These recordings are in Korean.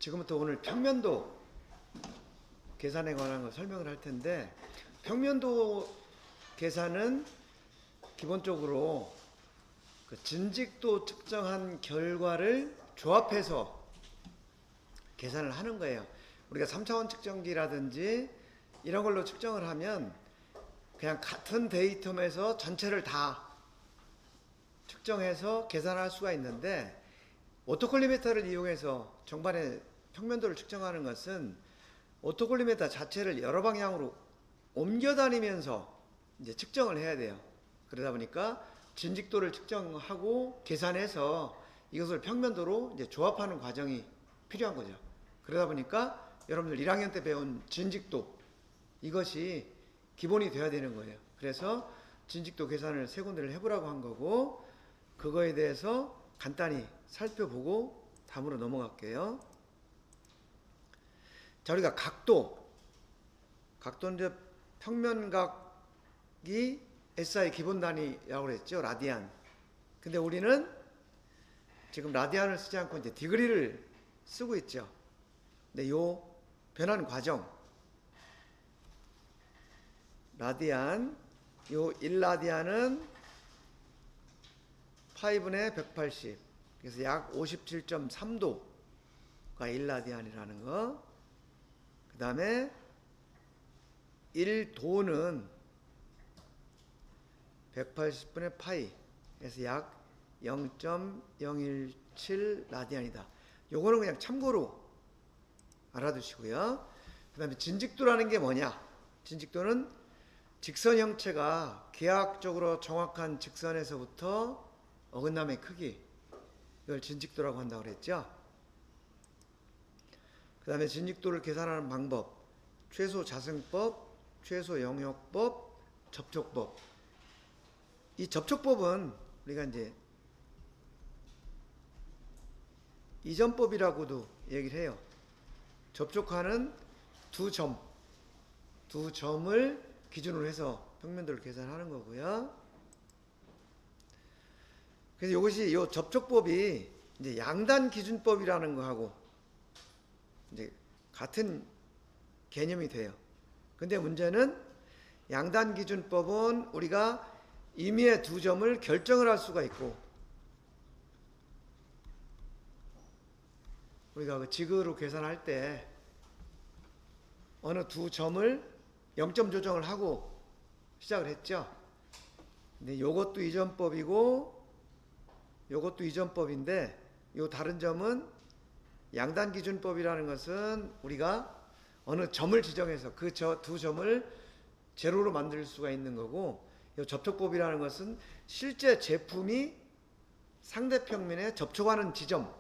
지금부터 오늘 평면도 계산에 관한 거 설명을 할 텐데, 평면도 계산은 기본적으로 그 진직도 측정한 결과를 조합해서 계산을 하는 거예요. 우리가 3차원 측정기라든지 이런 걸로 측정을 하면 그냥 같은 데이텀에서 전체를 다 측정해서 계산할 수가 있는데, 오토콜리메터를 이용해서 정반의 평면도를 측정하는 것은 오토콜리메터 자체를 여러 방향으로 옮겨 다니면서 이제 측정을 해야 돼요. 그러다 보니까 진직도를 측정하고 계산해서 이것을 평면도로 이제 조합하는 과정이 필요한 거죠. 그러다 보니까 여러분들 1학년 때 배운 진직도, 이것이 기본이 되어야 되는 거예요. 그래서 진직도 계산을 세 군데를 해보라고 한 거고, 그거에 대해서 간단히 살펴보고 다음으로 넘어갈게요. 자, 우리가 각도는 이제 평면각이 SI 기본 단위라고 그랬죠. 라디안. 근데 우리는 지금 라디안을 쓰지 않고 이제 디그리를 쓰고 있죠. 근데 요 변환 과정, 라디안, 요 1라디안은 파이분의 180, 그래서 약 57.3도가 1라디안이라는 거. 그 다음에 1도는 180분의 파이, 그래서 약 0.017 라디안이다. 요거는 그냥 참고로 알아두시고요. 그 다음에 진직도라는 게 뭐냐? 진직도는 직선 형체가 기하학적으로 정확한 직선에서부터 어긋남의 크기, 이걸 진직도라고 한다고 그랬죠. 그 다음에 진직도를 계산하는 방법, 최소 자승법, 최소 영역법, 접촉법. 이 접촉법은 우리가 이제 이전법이라고도 얘기를 해요. 접촉하는 두 점을 기준으로 해서 평면도를 계산하는 거고요. 그래서 이것이 이 접촉법이 이제 양단 기준법이라는 거하고 이제 같은 개념이 돼요. 근데 문제는 양단 기준법은 우리가 임의의 두 점을 결정을 할 수가 있고, 우리가 그 지그로 계산할 때 어느 두 점을 0점 조정을 하고 시작을 했죠. 근데 요것도 이전법이고 요것도 이전법인데, 요 다른 점은 양단 기준법이라는 것은 우리가 어느 점을 지정해서 그 두 점을 제로로 만들 수가 있는 거고, 요 접촉법이라는 것은 실제 제품이 상대 평면에 접촉하는 지점,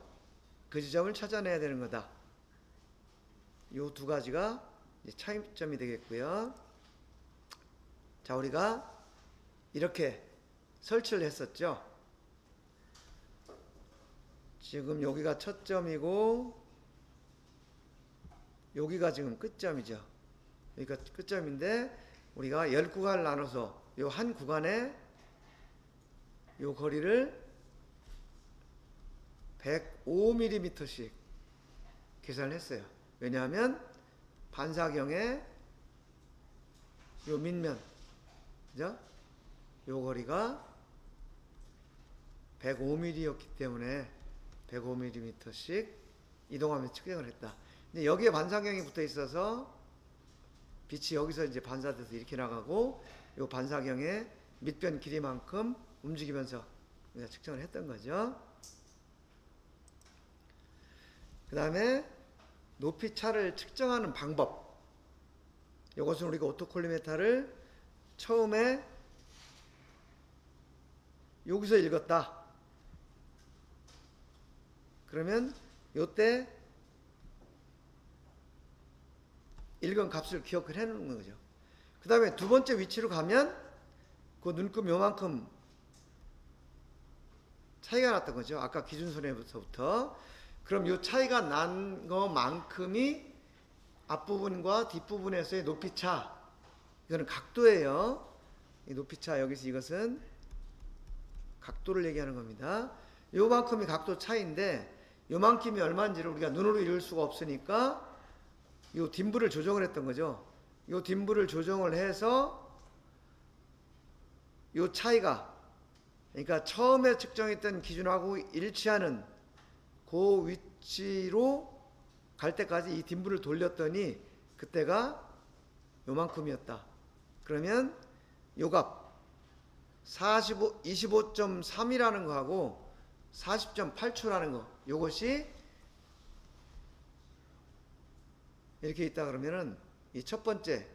그 지점을 찾아내야 되는 거다. 요 두 가지가 차이점이 되겠고요. 자, 우리가 이렇게 설치를 했었죠. 지금 여기가 첫 점이고 여기가 지금 끝점이죠. 여기가 끝점인데, 우리가 10구간을 나눠서 요 한 구간에 요 거리를 105mm씩 계산을 했어요. 왜냐하면 반사경의 요 밑면, 그죠? 요 거리가 105mm였기 때문에 105mm씩 이동하면서 측정을 했다. 근데 여기에 반사경이 붙어 있어서 빛이 여기서 이제 반사돼서 이렇게 나가고, 요 반사경의 밑변 길이만큼 움직이면서 우리가 측정을 했던 거죠. 그 다음에 높이 차를 측정하는 방법. 이것은 우리가 오토콜리메터를 처음에 여기서 읽었다. 그러면 요때 읽은 값을 기억을 해놓는 거죠. 그 다음에 두 번째 위치로 가면 그 눈금 요만큼 차이가 났던 거죠. 아까 기준선에서부터. 그럼 요 차이가 난 것만큼이 앞부분과 뒷부분에서의 높이차, 이거는 각도예요. 이 높이차, 여기서 이것은 각도를 얘기하는 겁니다. 요만큼이 각도 차이인데, 요만큼이 얼마인지를 우리가 눈으로 이룰 수가 없으니까 요 딤블을 조정을 했던 거죠. 요 딤블을 조정을 해서 요 차이가, 그러니까 처음에 측정했던 기준하고 일치하는 그 위치로 갈 때까지 이 딤블을 돌렸더니 그때가 요만큼이었다. 그러면 요 값 25.3이라는 거하고 40.8초라는 거, 요것이 이렇게 있다 그러면은 이 첫 번째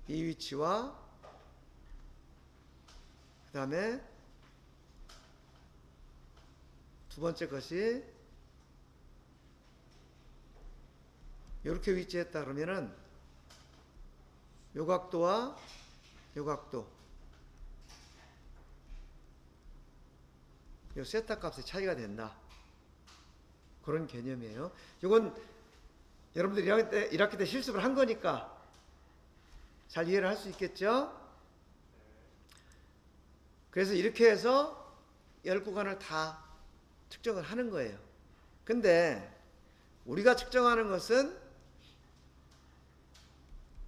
이 위치와 그 다음에 두 번째 것이 이렇게 위치했다 그러면은 요 각도와 요 각도, 요 세타 값의 차이가 된다. 그런 개념이에요. 이건 여러분들이 1학기 때 실습을 한 거니까 잘 이해를 할 수 있겠죠? 그래서 이렇게 해서 10구간을 다 측정을 하는 거예요. 근데 우리가 측정하는 것은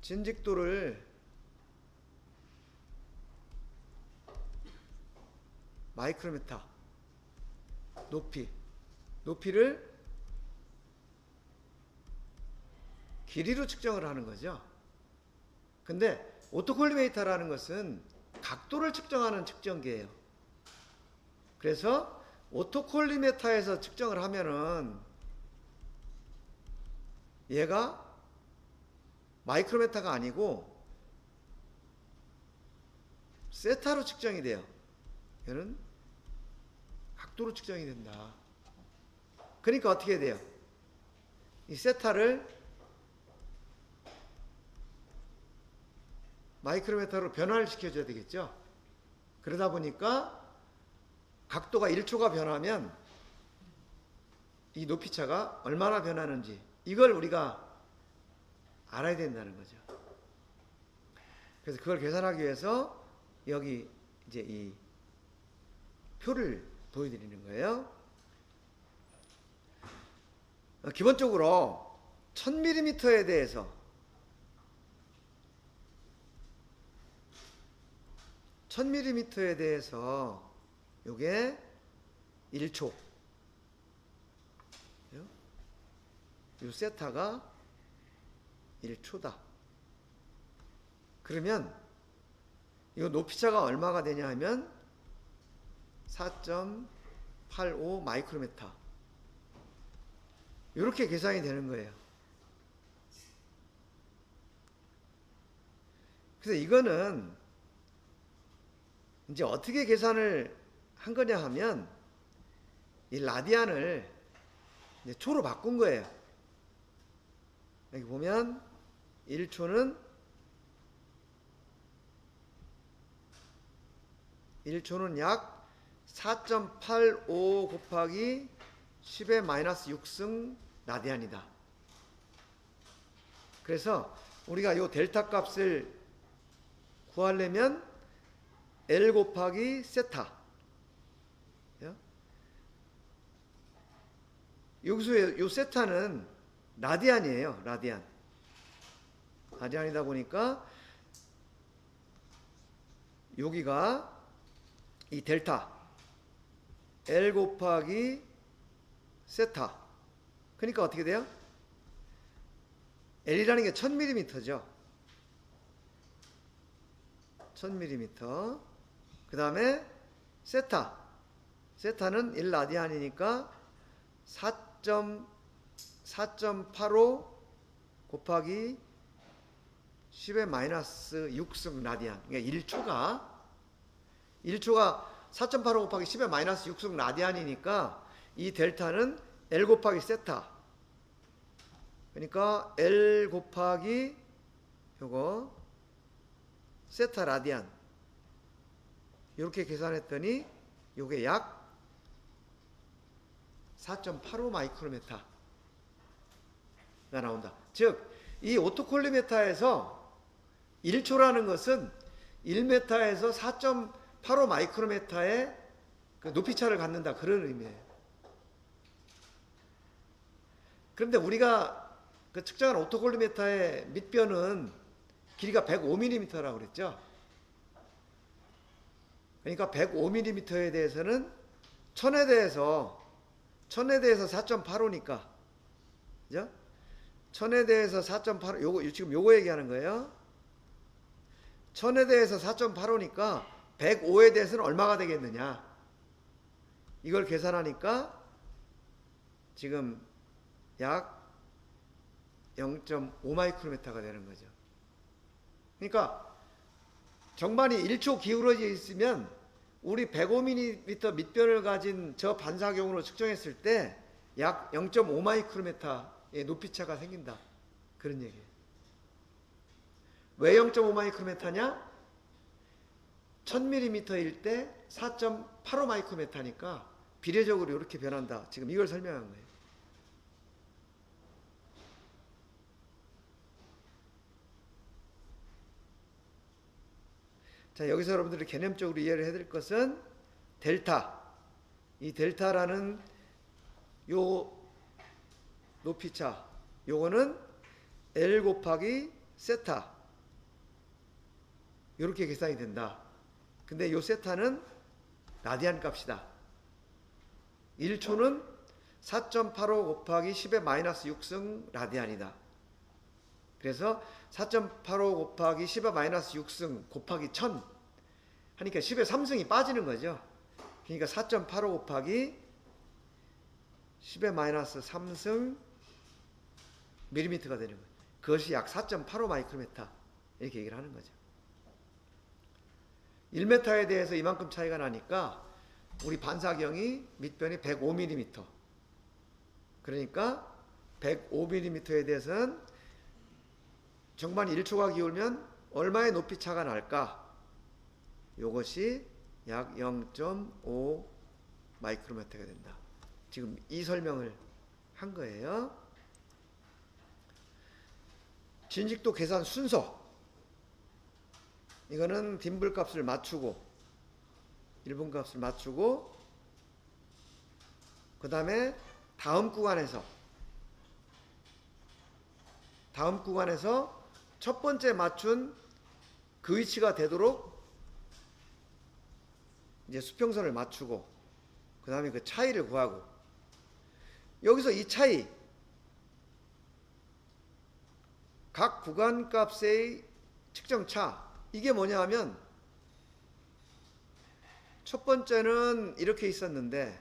진직도를 마이크로미터, 높이를 길이로 측정을 하는 거죠. 근데 오토콜리메이터라는 것은 각도를 측정하는 측정기예요. 그래서 오토콜리메터에서 측정을 하면은 얘가 마이크로미터가 아니고 세타로 측정이 돼요. 얘는 각도로 측정이 된다. 그러니까 어떻게 돼요? 이 세타를 마이크로미터로 변화를 시켜줘야 되겠죠. 그러다 보니까 각도가 1초가 변하면 이 높이차가 얼마나 변하는지 이걸 우리가 알아야 된다는 거죠. 그래서 그걸 계산하기 위해서 여기 이제 이 표를 보여드리는 거예요. 기본적으로 1000mm에 대해서 1000mm에 대해서 요게 1초, 요 세타가 1초다. 그러면 이 높이차가 얼마가 되냐 하면 4.85 마이크로미터, 이렇게 계산이 되는 거예요. 그래서 이거는 이제 어떻게 계산을 한 거냐 하면 이 라디안을 이제 초로 바꾼 거예요. 여기 보면 1초는 약 4.85 곱하기 10의 마이너스 6승 라디안이다. 그래서 우리가 이 델타 값을 구하려면 L 곱하기 세타, 여기서 이 세타는 라디안이에요. 라디안이다 보니까 여기가 이 델타 L 곱하기 세타, 그러니까 어떻게 돼요? L이라는 게 1000mm죠. 1000mm. 그 다음에 세타는 1라디안이니까 4.85 곱하기 10의 마이너스 6승 라디안. 그러니까 1초가 4.85 곱하기 10의 마이너스 6승 라디안이니까 이 델타는 L 곱하기 세타. 그러니까 L 곱하기 요거 세타 라디안. 이렇게 계산했더니 요게 약 4.85 마이크로미터가 나온다. 즉, 이 오토콜리메터에서 1초라는 것은 1m에서 4.85 마이크로미터의 그 높이차를 갖는다 그런 의미예요. 그런데 우리가 그 측정한 오토콜리메터의 밑변은 길이가 105mm라고 그랬죠. 그러니까 105mm에 대해서는 1000에 대해서 4.85니까, 그죠? 1000에 대해서 4.85, 요거 지금 요거 얘기하는 거예요. 1000에 대해서 4.85니까 105에 대해서는 얼마가 되겠느냐? 이걸 계산하니까 지금 약 0.5 마이크로미터가 되는 거죠. 그러니까 정반이 1초 기울어져 있으면 우리 105mm 밑변을 가진 저 반사경으로 측정했을 때 약 0.5 마이크로미터의 높이차가 생긴다. 그런 얘기예요. 왜 0.5 마이크로미터냐? 1000mm일 때 4.85 마이크로미터니까 비례적으로 이렇게 변한다. 지금 이걸 설명한 거예요. 자, 여기서 여러분들이 개념적으로 이해를 해드릴 것은 델타. 이 델타라는 요 높이차. 요거는 L 곱하기 세타. 요렇게 계산이 된다. 근데 요 세타는 라디안 값이다. 1초는 4.85 곱하기 10의 마이너스 6승 라디안이다. 그래서 4.85 곱하기 10의 마이너스 6승 곱하기 1000 하니까 10의 3승이 빠지는 거죠. 그러니까 4.85 곱하기 10의 마이너스 3승 밀리미터가 되는 거예요. 그것이 약 4.85 마이크로미터 이렇게 얘기를 하는 거죠. 1m에 대해서 이만큼 차이가 나니까 우리 반사경이 밑변이 105mm. 그러니까 105mm에 대해서는 정반이 1초가 기울면 얼마의 높이 차가 날까? 요것이 약 0.5 마이크로미터가 된다. 지금 이 설명을 한 거예요. 진직도 계산 순서. 이거는 딤블 값을 맞추고 1분 값을 맞추고 그 다음에 다음 구간에서 첫 번째 맞춘 그 위치가 되도록 이제 수평선을 맞추고 그 다음에 그 차이를 구하고 여기서 이 차이 각 구간값의 측정차 이게 뭐냐 하면 첫 번째는 이렇게 있었는데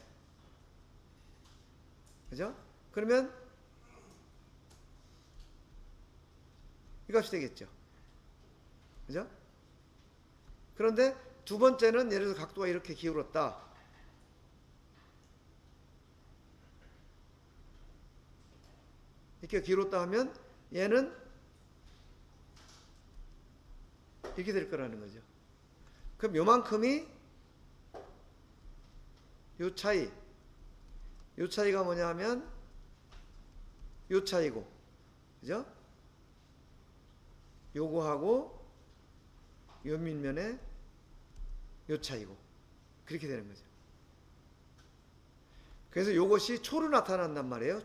그죠? 그러면 이 값이 되겠죠. 그죠? 그런데 두 번째는 예를 들어서 각도가 이렇게 기울었다. 이렇게 기울었다 하면 얘는 이렇게 될 거라는 거죠. 그럼 요만큼이 요 차이가 뭐냐 하면 요 차이고 그죠? 요거하고 요 밑면에 요 차이고 그렇게 되는 거죠. 그래서 요것이 초로 나타난단 말이에요.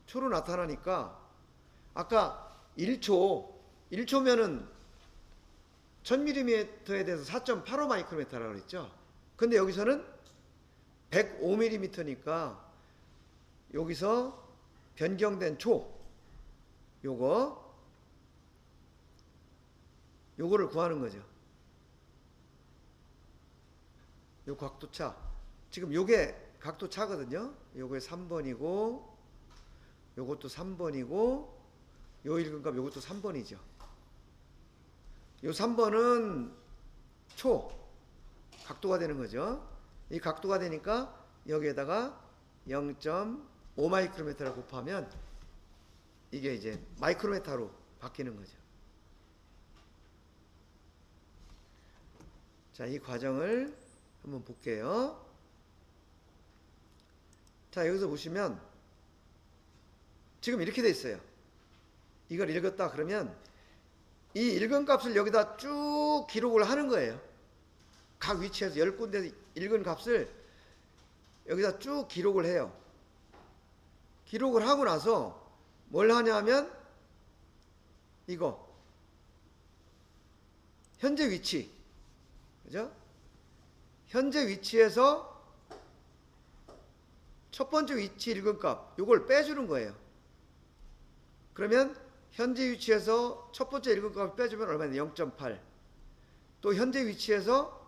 초로 나타나니까 아까 1초면은 1000mm에 대해서 4.85 마이크로미터라고 그랬죠. 근데 여기서는 105mm니까 여기서 변경된 요거를 구하는 거죠. 요 각도차. 지금 요게 각도차거든요. 요게 3번이고 요것도 3번이고 요 1근값 요것도 3번이죠. 요 3번은 각도가 되는 거죠. 이 각도가 되니까 여기에다가 0.5 마이크로미터를 곱하면 이게 이제 마이크로미터로 바뀌는 거죠. 자, 이 과정을 한번 볼게요. 자, 여기서 보시면 지금 이렇게 돼 있어요. 이걸 읽었다 그러면 이 읽은 값을 여기다 쭉 기록을 하는 거예요. 각 위치에서 10군데 읽은 값을 여기다 쭉 기록을 해요. 기록을 하고 나서 뭘 하냐면 이거 현재 위치, 그죠? 현재 위치에서 첫 번째 위치 읽은 값 요걸 빼주는 거예요. 그러면 현재 위치에서 첫 번째 읽은 값을 빼주면 얼마냐? 0.8. 또 현재 위치에서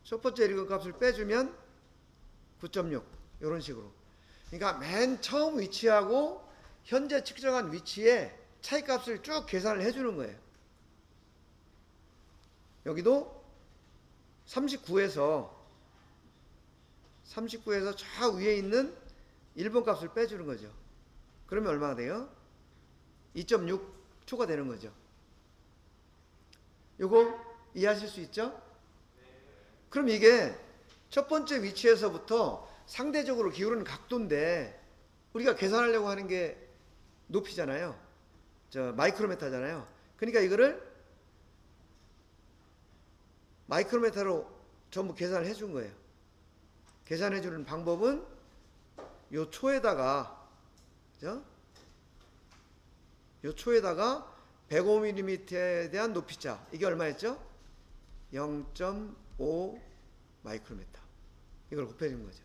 첫 번째 읽은 값을 빼주면 9.6. 이런 식으로. 그러니까 맨 처음 위치하고 현재 측정한 위치에 차이값을 쭉 계산을 해주는 거예요. 여기도 39에서 저 위에 있는 1번 값을 빼주는 거죠. 그러면 얼마가 돼요? 2.6초가 되는 거죠. 요거 이해하실 수 있죠? 그럼 이게 첫 번째 위치에서부터 상대적으로 기울는 각도인데 우리가 계산하려고 하는 게 높이잖아요. 마이크로미터잖아요. 그러니까 이거를 마이크로미터로 전부 계산을 해준 거예요. 계산해 주는 방법은 요 초에다가, 그죠? 요 초에다가 105mm에 대한 높이차, 이게 얼마였죠? 0.5 마이크로미터. 이걸 곱해준 거죠.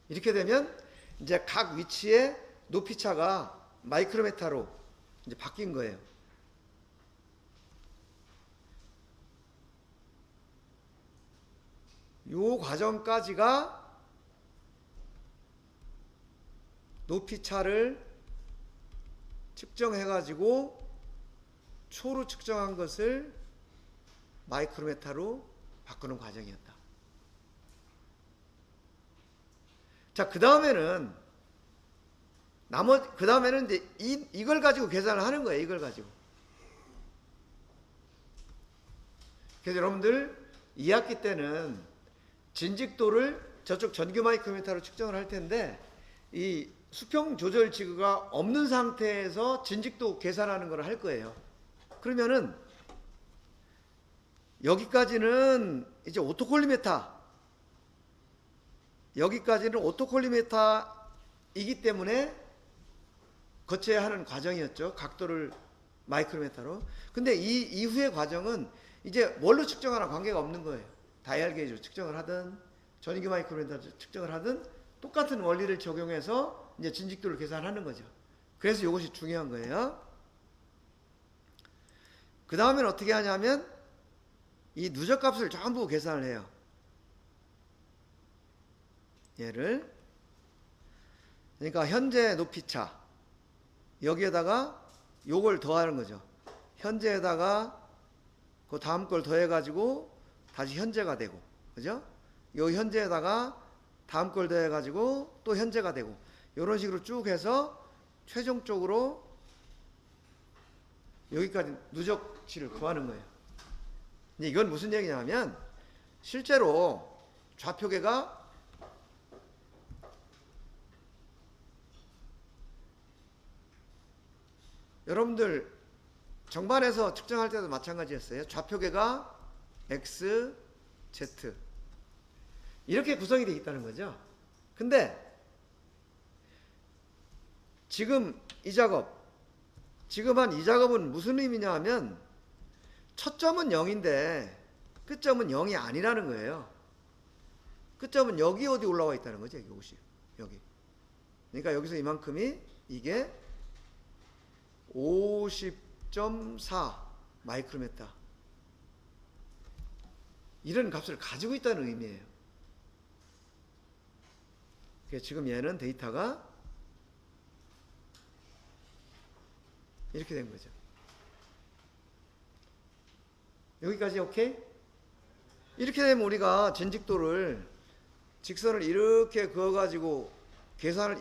이렇게 되면 이제 각 위치의 높이차가 마이크로미터로 이제 바뀐 거예요. 요 과정까지가 높이차를 측정해가지고 초로 측정한 것을 마이크로미터로 바꾸는 과정이었다. 자, 그 다음에는 이제 이걸 가지고 계산을 하는 거예요. 이걸 가지고. 그래서 여러분들 2학기 때는 진직도를 저쪽 전기 마이크로미터로 측정을 할 텐데 이 수평 조절 지그가 없는 상태에서 진직도 계산하는 걸 할 거예요. 그러면은 여기까지는 이제 오토콜리메터, 여기까지는 오토콜리메터이기 때문에 거쳐야 하는 과정이었죠. 각도를 마이크로미터로. 근데 이 이후의 과정은 이제 뭘로 측정하나 관계가 없는 거예요. 다이얼 게이지로 측정을 하든 전기 마이크로미터 측정을 하든 똑같은 원리를 적용해서 이제 진직도를 계산하는 거죠. 그래서 이것이 중요한 거예요. 그 다음엔 어떻게 하냐면 이 누적값을 전부 계산을 해요. 얘를, 그러니까 현재 높이차 여기에다가 요걸 더하는 거죠. 현재에다가 그 다음 걸 더해가지고 다시 현재가 되고, 그죠? 요 현재에다가 다음 걸 더해가지고 또 현재가 되고, 이런 식으로 쭉 해서 최종적으로 여기까지 누적치를 구하는 거예요. 근데 이건 무슨 얘기냐면 실제로 좌표계가 여러분들 정반에서 측정할 때도 마찬가지였어요. 좌표계가 X, Z 이렇게 구성이 되어 있다는 거죠. 근데 지금 한 이 작업은 무슨 의미냐 하면 첫 점은 0인데 끝점은 0이 아니라는 거예요. 끝점은 여기 어디 올라와 있다는 거죠. 여기 50. 여기. 그러니까 여기서 이만큼이 이게 50.4 마이크로미터. 이런 값을 가지고 있다는 의미예요. 그래서 지금 얘는 데이터가 이렇게 된 거죠. 여기까지 오케이? 이렇게 되면 우리가 진직도를 직선을 이렇게 그어가지고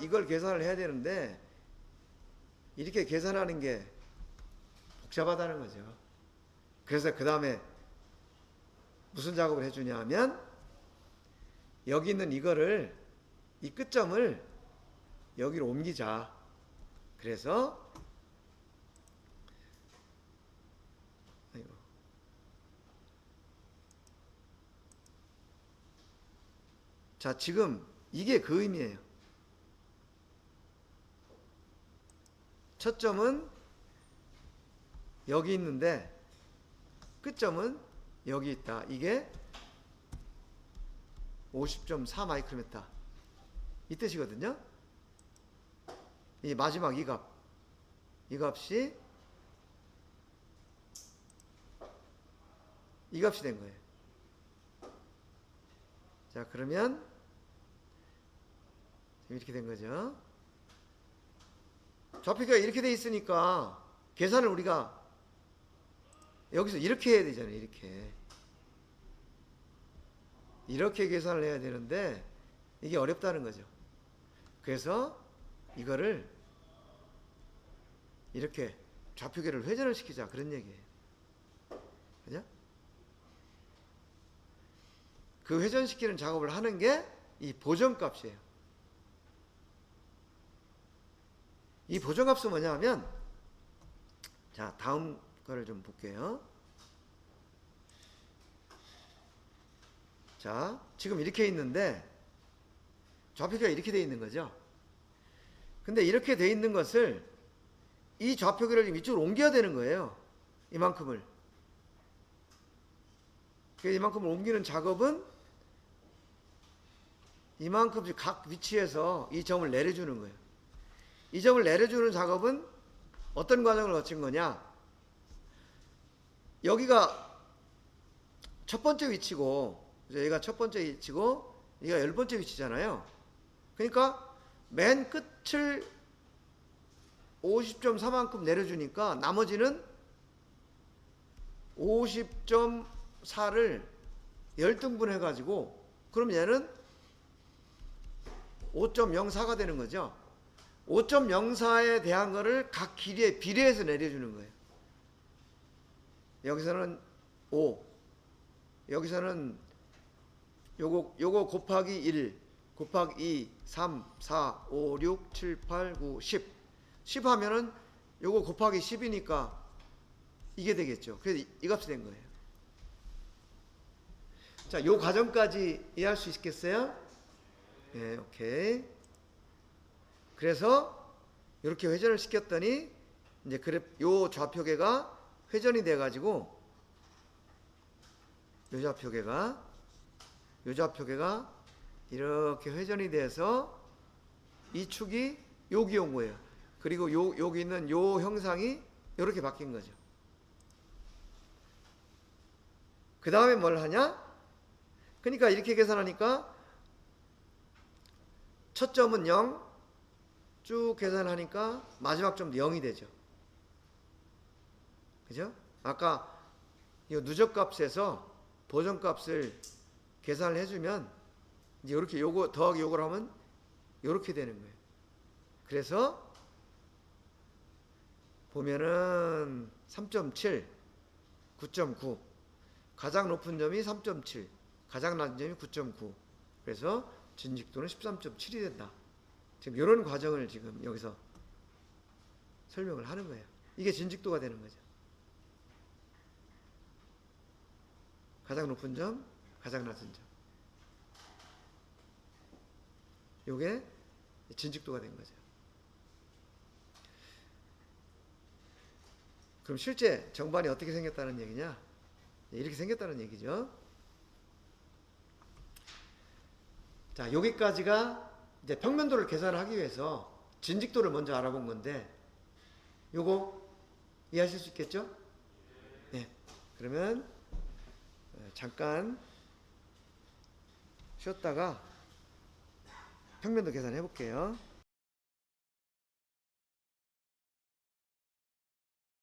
이걸 계산을 해야 되는데 이렇게 계산하는 게 복잡하다는 거죠. 그래서 그 다음에 무슨 작업을 해주냐 하면 여기 있는 이거를 이 끝점을 여기로 옮기자. 그래서 자, 지금 이게 그 의미예요. 첫 점은 여기 있는데 끝점은 여기 있다. 이게 50.4 마이크로미터 이 뜻이거든요. 이 마지막 이 값이 이 값이 된 거예요. 자, 그러면 이렇게 된 거죠. 좌표가 이렇게 돼 있으니까 계산을 우리가 여기서 이렇게 해야 되잖아요. 이렇게 계산을 해야 되는데 이게 어렵다는 거죠. 그래서 이거를 이렇게 좌표계를 회전을 시키자, 그런 얘기예요. 그죠? 그 회전시키는 작업을 하는 게 이 보정값이에요. 이 보정값은 뭐냐 하면, 자, 다음 거를 좀 볼게요. 자, 지금 이렇게 있는데 좌표가 이렇게 돼 있는 거죠. 근데 이렇게 돼 있는 것을 이 좌표계를 이쪽으로 옮겨야 되는 거예요. 이만큼을. 그래서 이만큼을 옮기는 작업은 이만큼 각 위치에서 이 점을 내려주는 거예요. 이 점을 내려주는 작업은 어떤 과정을 거친 거냐? 여기가 첫 번째 위치고, 여기가 첫 번째 위치고, 여기가 10번째 위치잖아요. 그러니까 맨 끝을 50.4만큼 내려주니까 나머지는 50.4를 10등분 해가지고, 그럼 얘는 5.04가 되는 거죠. 5.04에 대한 거를 각 길이에 비례해서 내려주는 거예요. 여기서는 5, 여기서는 요거 곱하기 1, 곱하기 2, 3, 4, 5, 6, 7, 8, 9, 10. 10 하면은 요거 곱하기 10이니까 이게 되겠죠. 그래서 이 값이 된 거예요. 자, 요 과정까지 이해할 수 있겠어요? 예, 오케이. 그래서 이렇게 회전을 시켰더니 이제 요 좌표계가 회전이 돼 가지고 요 좌표계가 이렇게 회전이 돼서 이 축이 여기 온 거예요. 그리고 여기 있는 요 형상이 이렇게 바뀐 거죠. 그 다음에 뭘 하냐? 그러니까 이렇게 계산하니까 첫 점은 0, 쭉 계산하니까 마지막 점도 0이 되죠. 그죠? 아까 이 누적값에서 보정값을 계산을 해주면 이제 이렇게 요거 더하기 요걸 하면 이렇게 되는 거예요. 그래서 보면은 3.7, 9.9, 가장 높은 점이 3.7, 가장 낮은 점이 9.9. 그래서 진직도는 13.7이 된다. 지금 이런 과정을 지금 여기서 설명을 하는 거예요. 이게 진직도가 되는 거죠. 가장 높은 점, 가장 낮은 점. 요게 진직도가 된 거죠. 그럼 실제 정반이 어떻게 생겼다는 얘기냐? 이렇게 생겼다는 얘기죠. 자, 여기까지가 이제 평면도를 계산하기 위해서 진직도를 먼저 알아본 건데, 요거 이해하실 수 있겠죠? 네. 그러면 잠깐 쉬었다가 평면도 계산해 볼게요.